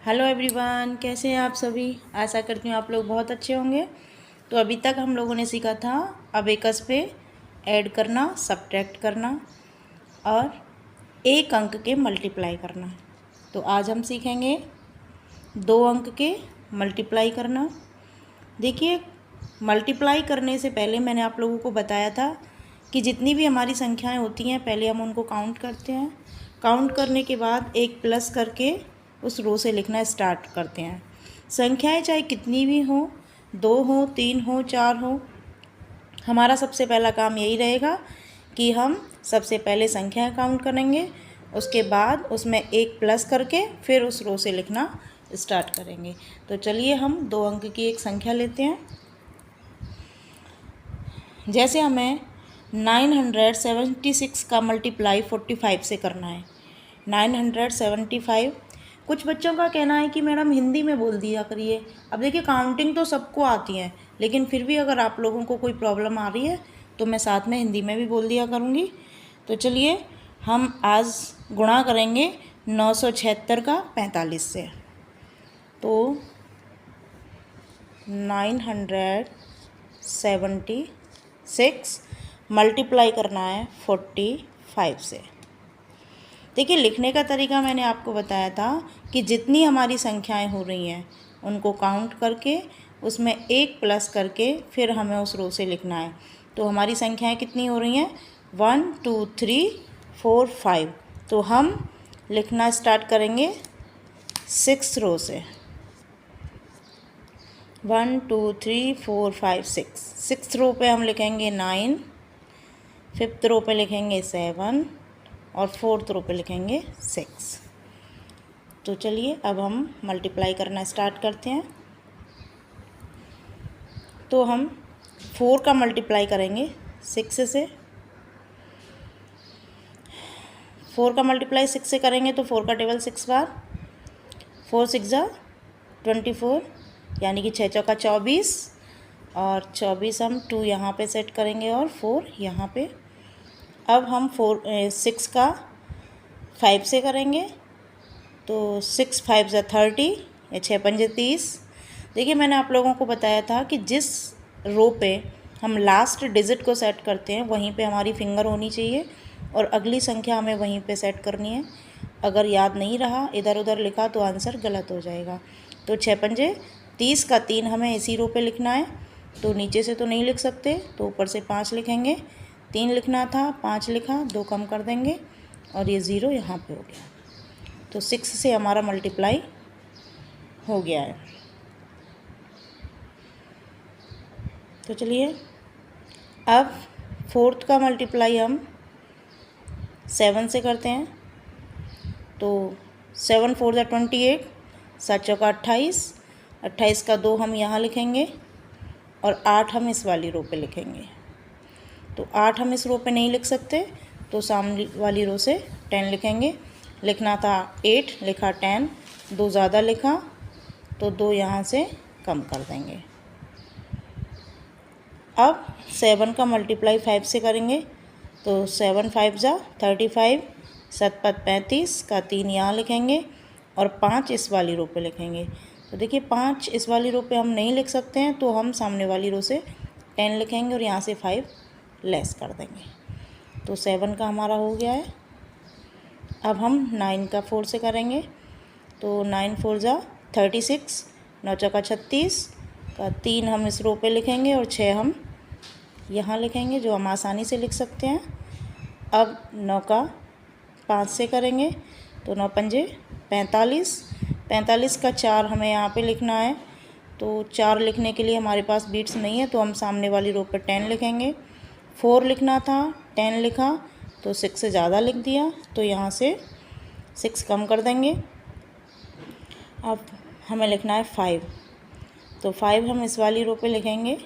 Hello everyone, कैसे हैं आप सभी। आशा करती हूँ आप लोग बहुत अच्छे होंगे। तो अभी तक हम लोगों ने सीखा था अबेकस पे ऐड करना, सब्ट्रैक्ट करना और एक अंक के मल्टीप्लाई करना। तो आज हम सीखेंगे 2 अंक के मल्टीप्लाई करना। देखिए, मल्टीप्लाई करने से पहले मैंने आप लोगों को बताया था कि जितनी भी हमारी संख्याएं होती हैं पहले हम उनको काउंट करते हैं। काउंट करने के बाद एक प्लस करके उस रो से लिखना स्टार्ट करते हैं। संख्याएं चाहे कितनी भी हों, 2 हो, 3 हो, 4 हो, हमारा सबसे पहला काम यही रहेगा कि हम सबसे पहले संख्याएं काउंट करेंगे, उसके बाद उसमें एक प्लस करके फिर उस रो से लिखना स्टार्ट करेंगे। तो चलिए हम 2 अंक की एक संख्या लेते हैं। जैसे हमें 976 का मल्टीप्लाई 45 से करना है। 975, कुछ बच्चों का कहना है कि मैडम हिंदी में बोल दिया करिए। अब देखिए, काउंटिंग तो सबको आती है, लेकिन फिर भी अगर आप लोगों को कोई प्रॉब्लम आ रही है तो मैं साथ में हिंदी में भी बोल दिया करूँगी। तो चलिए हम आज गुणा करेंगे 976 का 45 से। तो 976 मल्टीप्लाई करना है 45 से। देखिए, लिखने का तरीका मैंने आपको बताया था कि जितनी हमारी संख्याएं हो रही हैं उनको काउंट करके उसमें एक प्लस करके फिर हमें उस रो से लिखना है। तो हमारी संख्याएं कितनी हो रही हैं, 1 2 3 4 5। तो हम लिखना स्टार्ट करेंगे 6 रो से। 1 2 3 4 5 6। 6th रो पे हम लिखेंगे 9, 5th रो पे लिखेंगे 7 और 4th रो पे लिखेंगे 6। तो चलिए अब हम मल्टीप्लाई करना स्टार्ट करते हैं। तो हम 4 का मल्टीप्लाई करेंगे 6 से। 4 का मल्टीप्लाई 6 से करेंगे तो 4 का टेबल 6 बार, 4 6 24, यानी कि 6 चौका 24 और 24 हम 2 यहाँ पे सेट करेंगे और 4 यहाँ पे। अब हम 6 का 5 से करेंगे तो 6 5 30 या 6 पंजे 30। देखिए, मैंने आप लोगों को बताया था कि जिस रो पे हम लास्ट डिजिट को सेट करते हैं वहीं पे हमारी फिंगर होनी चाहिए और अगली संख्या हमें वहीं पे सेट करनी है। अगर याद नहीं रहा, इधर उधर लिखा तो आंसर गलत हो जाएगा। तो 6 पंजे 30 का 3 हमें इसी रो पे लिखना है। तो नीचे से तो नहीं लिख सकते, तो ऊपर से 5 लिखेंगे। 3 लिखना था, 5 लिखा, 2 कम कर देंगे और ये 0 यहाँ पे हो गया। तो 6 से हमारा मल्टीप्लाई हो गया है। तो चलिए अब 4th का मल्टीप्लाई हम 7 से करते हैं। तो 7 4 28, 7 चौका 28, 28 का 2 हम यहाँ लिखेंगे और 8 हम इस वाली रो पे लिखेंगे। तो 8 हम इस रो पे नहीं लिख सकते, तो सामने वाली रो से 10 लिखेंगे। लिखना था 8, लिखा 10, 2 ज़्यादा लिखा तो 2 यहाँ से कम कर देंगे। अब 7 का मल्टीप्लाई 5 से करेंगे तो 7 5 35, 7 5 35 का 3 यहाँ लिखेंगे और 5 इस वाली रो पे लिखेंगे। तो देखिए, 5 इस वाली रो पे हम नहीं लिख सकते हैं, तो हम सामने वाली रो से 10 लिखेंगे और यहाँ से 5 लेस कर देंगे। तो 7 का हमारा हो गया है। अब हम 9 का 4 से करेंगे तो 9 4 36, 9 चौका 36 का 3 हम इस रो पे लिखेंगे और 6 हम यहाँ लिखेंगे, जो हम आसानी से लिख सकते हैं। अब 9 का 5 से करेंगे तो 9 पंजे 45, 45 का 4 हमें यहाँ पे लिखना है। तो 4 लिखने के लिए हमारे पास बीट्स नहीं है, तो हम सामने वाली रो पे 10 लिखेंगे। 4 लिखना था, 10 लिखा तो 6 से ज़्यादा लिख दिया, तो यहाँ से 6 कम कर देंगे। अब हमें लिखना है 5, तो 5 हम इस वाली रो पे लिखेंगे,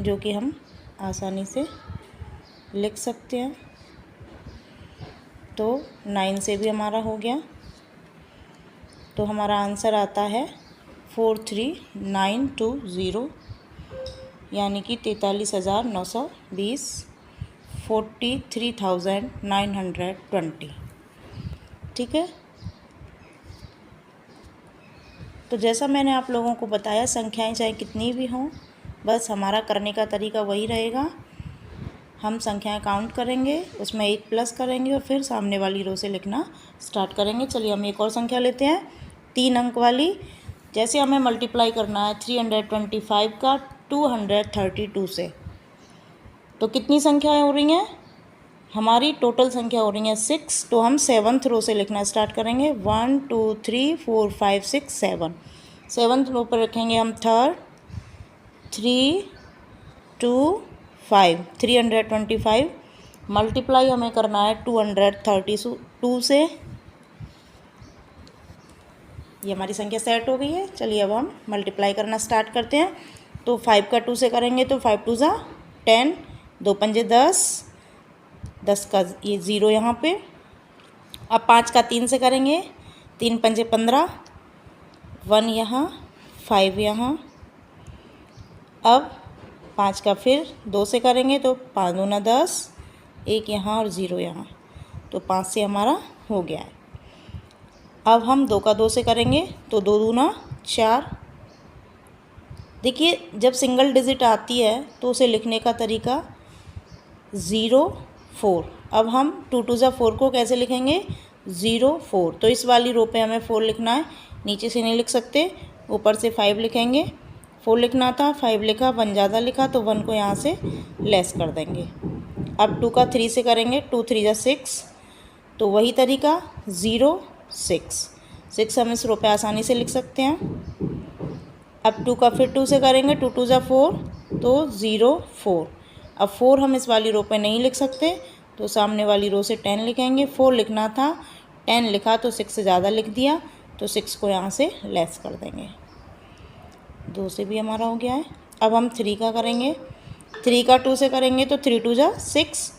जो कि हम आसानी से लिख सकते हैं। तो 9 से भी हमारा हो गया। तो हमारा आंसर आता है 43920, यानी कि 43,920, 43,920। ठीक है। तो जैसा मैंने आप लोगों को बताया, संख्याएं चाहे कितनी भी हों, बस हमारा करने का तरीका वही रहेगा। हम संख्याएं काउंट करेंगे, उसमें 1 प्लस करेंगे और फिर सामने वाली रो से लिखना स्टार्ट करेंगे। चलिए हम एक और संख्या लेते हैं, 3 अंक वाली। जैसे हमें मल्टीप्लाई करना है 325 का 232 से, तो कितनी संख्याएं हो रही हैं? हमारी टोटल संख्या हो रही है 6। तो हम 7th रो से लिखना स्टार्ट करेंगे। 1 2 3 4 5 6 7। 7th रो पर रखेंगे हम 3rd, 3 2 5, 325। मल्टीप्लाई हमें करना है 232 से। ये हमारी संख्या सेट हो गई है। चलिए अब हम मल्टीप्लाई करना स्टार्ट करते हैं। तो 5 का 2 से करेंगे तो 5 2 ज़ा 10, 2 पंजे 10, 10 का ये 0 यहाँ पे। अब 5 का 3 से करेंगे, 3 पंजे 15, 1 यहाँ, 5 यहाँ। अब 5 का फिर 2 से करेंगे तो 5 दूना 10, 1 यहाँ और 0 यहाँ, तो 5 से हमारा हो गया है। अब हम 2 का 2 से करेंगे तो 2 दूना 4। देखिए, जब सिंगल डिजिट आती है तो उसे लिखने का तरीका 0 4। अब हम 2 2 ज़ा 4 को कैसे लिखेंगे? 0 4। तो इस वाली रो पे हमें 4 लिखना है, नीचे से नहीं लिख सकते, ऊपर से 5 लिखेंगे। 4 लिखना था, 5 लिखा, 1 ज़्यादा लिखा तो 1 को यहाँ से लेस कर देंगे। अब 2 का 3 से करेंगे, 2 3 ज़ा 6, तो वही तरीका 0 6। 6 हम इस रो पे आसानी से लिख सकते हैं। अब 2 का फिर 2 से करेंगे, 2 2 ज़ा 4, तो 0 4। अब 4 हम इस वाली रो पे नहीं लिख सकते, तो सामने वाली रो से 10 लिखेंगे। 4 लिखना था, 10 लिखा तो 6 से ज़्यादा लिख दिया, तो 6 को यहाँ से लेस कर देंगे। 2 से भी हमारा हो गया है। अब हम 3 का करेंगे, 3 का 2 से करेंगे तो 3 2 ज़ा 6,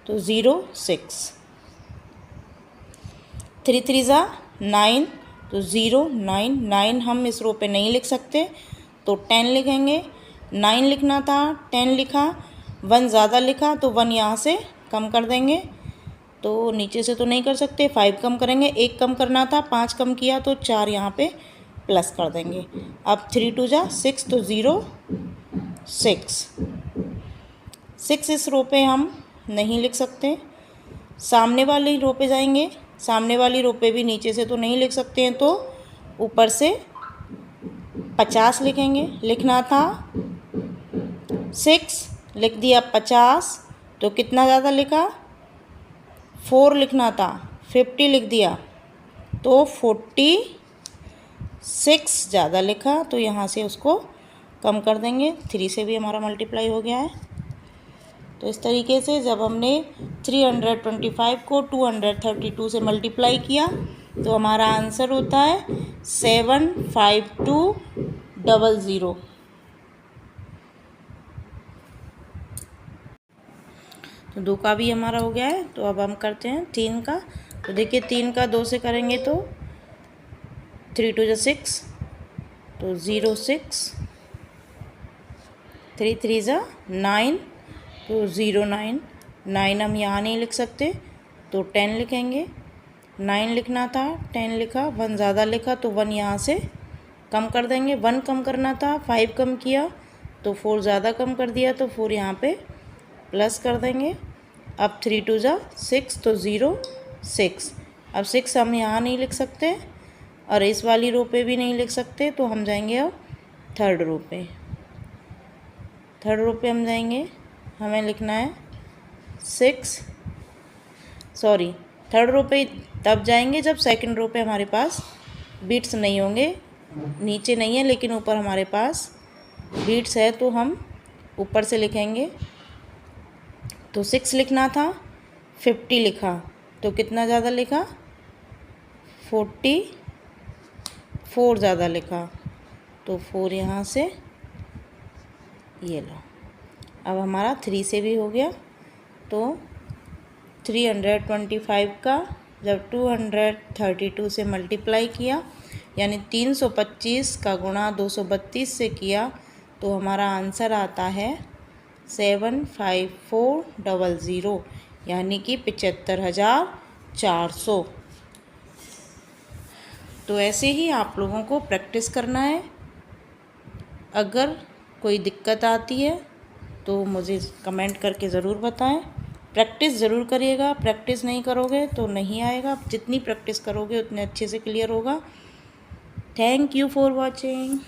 तो 0 6। 3 3 ज़ा 9, तो 0 9। 9 हम इस रो पे नहीं लिख सकते, तो 10 लिखेंगे। 9 लिखना था, 10 लिखा, 1 ज़्यादा लिखा तो 1 यहाँ से कम कर देंगे, तो नीचे से तो नहीं कर सकते, 5 कम करेंगे। 1 कम करना था, 5 कम किया तो 4 यहाँ पे प्लस कर देंगे। अब 3 2 ज़ा 6, तो 0 6। 6 इस रो पे हम नहीं लिख सकते, सामने वाली रो पे जाएंगे। सामने वाली रो पे भी नीचे से तो नहीं लिख सकते हैं, तो ऊपर से 50 लिखेंगे। लिखना था 6, लिख दिया 50, तो कितना ज़्यादा लिखा? 4 लिखना था, 50 लिख दिया, तो 46 ज़्यादा लिखा, तो यहाँ से उसको कम कर देंगे। 3 से भी हमारा मल्टीप्लाई हो गया है। तो इस तरीके से जब हमने 325 को 232 से मल्टीप्लाई किया तो हमारा आंसर होता है 75200। तो 2 का भी हमारा हो गया है। तो अब हम करते हैं 3 का। तो देखिए, 3 का 2 से करेंगे तो 3 2 ज़ा 6, तो 0 6। 3 3 ज़ा 9, तो 0 9। 9 हम यहाँ नहीं लिख सकते, तो 10 लिखेंगे। 9 लिखना था, 10 लिखा, 1 ज़्यादा लिखा तो 1 यहाँ से कम कर देंगे। 1 कम करना था, 5 कम किया तो 4 ज़्यादा कम कर दिया, तो 4 यहाँ पे प्लस कर देंगे। अब 3 2 ज़ा 6, तो 0 6। अब 6 हम यहाँ नहीं लिख सकते और इस वाली रो पे भी नहीं लिख सकते, तो हम जाएंगे अब 3rd रो पे। 3rd रो पे हम जाएंगे, हमें लिखना है 3rd रो पे तब जाएंगे जब 2nd रो पे हमारे पास बीट्स नहीं होंगे। नीचे नहीं है लेकिन ऊपर हमारे पास बीट्स है, तो हम ऊपर से लिखेंगे। तो 6 लिखना था, 50 लिखा, तो कितना ज़्यादा लिखा? 44 ज़्यादा लिखा, तो 4 यहाँ से ये लो। अब हमारा 3 से भी हो गया। तो 325 का जब 232 से मल्टीप्लाई किया, यानी 325 का गुणा 232 से किया, तो हमारा आंसर आता है 75400, यानी कि 75,400। तो ऐसे ही आप लोगों को प्रैक्टिस करना है। अगर कोई दिक्कत आती है तो मुझे कमेंट करके ज़रूर बताएं। प्रैक्टिस ज़रूर करिएगा, प्रैक्टिस नहीं करोगे तो नहीं आएगा। जितनी प्रैक्टिस करोगे उतने अच्छे से क्लियर होगा। Thank you for watching.